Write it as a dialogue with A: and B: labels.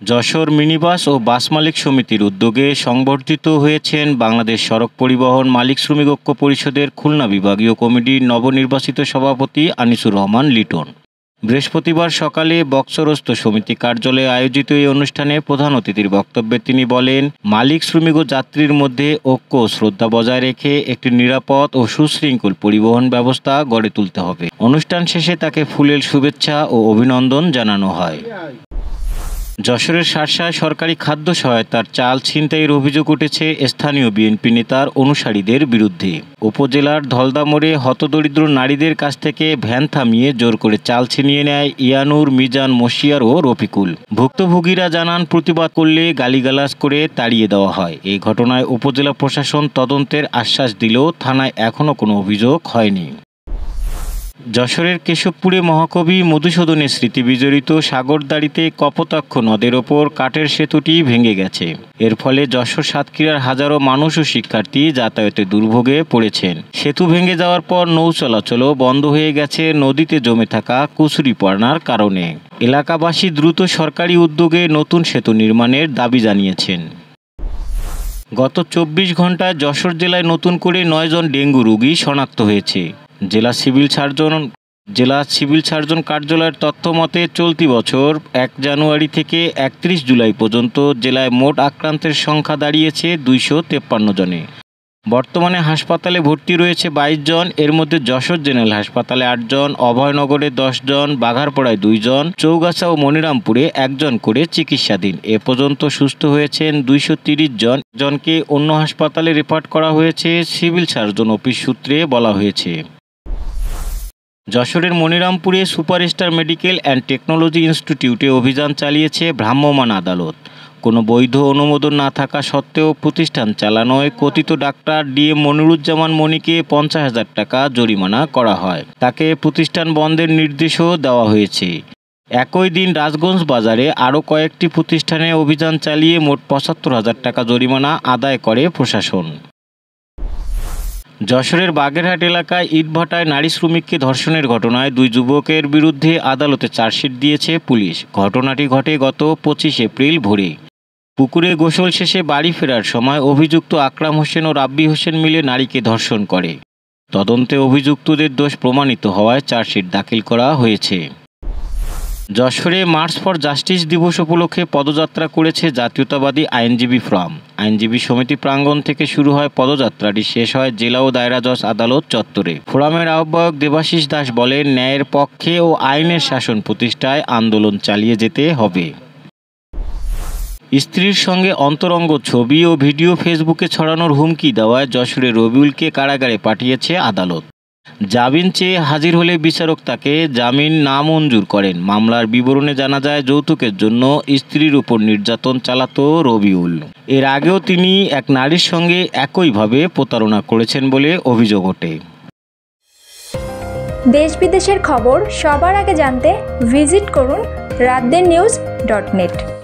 A: Jessore minibus ও বাস মালিক সমিতির উদ্যোগে সংবর্ধিত হয়েছেন বাংলাদেশ সড়ক পরিবহন মালিক শ্রমিক ঐক্য পরিষদের খুলনা বিভাগীয় কমিটির নবনির্বাচিত সভাপতি আনিসুর রহমান লিটন। বৃহস্পতিবার সকালে বক্সরস্থ সমিতি কার্যালয়ে আয়োজিত এই অনুষ্ঠানে প্রধান অতিথির বক্তব্যে তিনি বলেন, মালিক শ্রমিক ও যাত্রীর মধ্যে ঐক্য ও শ্রদ্ধা বজায় রেখে একটি নিরাপদ ও সুশৃঙ্খল পরিবহন ব্যবস্থা গড়ে তুলতে হবে। অনুষ্ঠান শেষে তাকে ফুলেল শুভেচ্ছা ও অভিনন্দন জানানো হয়। যশোরের শার্শায় সরকারি খাদ্য সহায়তার চাল ছিনতাইয়ের অভিযোগ উঠেছে স্থানীয় বিএনপি নেতার অনুসারীদের বিরুদ্ধে। উপজেলার ধলদা মোড়ে হতদরিদ্র নারীদের কাছ থেকে ভ্যান থামিয়ে জোর করে চাল ছিনিয়ে নেয় ইয়ানুর, মিজান, মশিয়ার ও রফিকুল। ভুক্তভোগীরা জানান, প্রতিবাদ করলে গালিগালাজ করে তাড়িয়ে দেওয়া হয়। এই ঘটনায় উপজেলা প্রশাসন তদন্তের আশ্বাস দিলেও থানায় এখনও কোনো অভিযোগ হয়নি। যশোরের কেশবপুরে মহাকবি মধুসূদনের স্মৃতি বিজড়িত সাগরদাড়িতে কপোতাক্ষ নদের ওপর কাঠের সেতুটি ভেঙে গেছে। এর ফলে যশোর সাতক্ষীরার হাজারো মানুষ ও শিক্ষার্থী যাতায়াতে দুর্ভোগে পড়েছেন। সেতু ভেঙে যাওয়ার পর নৌ চলাচলও বন্ধ হয়ে গেছে নদীতে জমে থাকা কচুরিপানার কারণে। এলাকাবাসী দ্রুত সরকারি উদ্যোগে নতুন সেতু নির্মাণের দাবি জানিয়েছেন। গত 24 ঘন্টায় যশোর জেলায় নতুন করে 9 জন ডেঙ্গু রোগী শনাক্ত হয়েছে। জেলা সিভিল সার্জন কার্যালয়ের তথ্য মতে চলতি বছর 1 জানুয়ারি থেকে 31 জুলাই পর্যন্ত জেলায় মোট আক্রান্তের সংখ্যা দাঁড়িয়েছে 253 জনে। বর্তমানে হাসপাতালে ভর্তি রয়েছে 22 জন। এর মধ্যে যশোর জেনারেল হাসপাতালে 8 জন, অভয়নগরে 10 জন, বাঘারপাড়ায় 2 জন, চৌগাছা ও মনিরামপুরে 1 জন করে চিকিৎসাধীন। এ পর্যন্ত সুস্থ হয়েছেন 230 জন। জনকে অন্য হাসপাতালে রেফার করা হয়েছে, সিভিল সার্জন অফিস সূত্রে বলা হয়েছে। যশোরের মনিরামপুরে সুপারস্টার মেডিকেল অ্যান্ড টেকনোলজি ইনস্টিটিউটে অভিযান চালিয়েছে ভ্রাম্যমাণ আদালত। কোনো বৈধ অনুমোদন না থাকা সত্ত্বেও প্রতিষ্ঠান চালানোয় কথিত ডাক্তার ডিএম মনিরুজ্জামান মনিকে 50,000 টাকা জরিমানা করা হয়। তাকে প্রতিষ্ঠান বন্ধের নির্দেশও দেওয়া হয়েছে। একই দিন রাজগঞ্জ বাজারে আরও কয়েকটি প্রতিষ্ঠানে অভিযান চালিয়ে মোট 75,000 টাকা জরিমানা আদায় করে প্রশাসন। যশোরের বাগেরহাট এলাকায় ইটভাটায় নারী শ্রমিককে ধর্ষণের ঘটনায় 2 যুবকের বিরুদ্ধে আদালতে চার্জশিট দিয়েছে পুলিশ। ঘটনাটি ঘটে গত 25 এপ্রিল ভোরে। পুকুরে গোসল শেষে বাড়ি ফেরার সময় অভিযুক্ত আকরাম হোসেন ও রাব্বি হোসেন মিলে নারীকে ধর্ষণ করে। তদন্তে অভিযুক্তদের দোষ প্রমাণিত হওয়ায় চার্জশিট দাখিল করা হয়েছে। যশোরে মার্চ ফর জাস্টিস দিবস উপলক্ষে পদযাত্রা করেছে জাতীয়তাবাদী আইনজীবী ফোরাম। আইনজীবী সমিতি প্রাঙ্গণ থেকে শুরু হয় পদযাত্রাটি, শেষ হয় জেলা ও দায়রা জজ আদালত চত্বরে। ফোরামের আহ্বায়ক দেবাশিস দাস বলেন, ন্যায়ের পক্ষে ও আইনের শাসন প্রতিষ্ঠায় আন্দোলন চালিয়ে যেতে হবে। স্ত্রীর সঙ্গে অন্তরঙ্গ ছবি ও ভিডিও ফেসবুকে ছড়ানোর হুমকি দেওয়ায় যশোরে রবিউলকে কারাগারে পাঠিয়েছে আদালত। জামিন চেয়ে হাজির হলে বিচারক তাকে জামিন নামঞ্জুর করেন। মামলার বিবরণে জানা যায়, যৌতুকের জন্য স্ত্রীর উপর নির্যাতন চালাতো রবিউল। এর আগেও তিনি এক নারীর সঙ্গে একইভাবে প্রতারণা করেছেন বলে অভিযোগ ওঠে।
B: দেশ বিদেশের খবর সবার আগে জানতে ভিজিট করুন raddennews.net।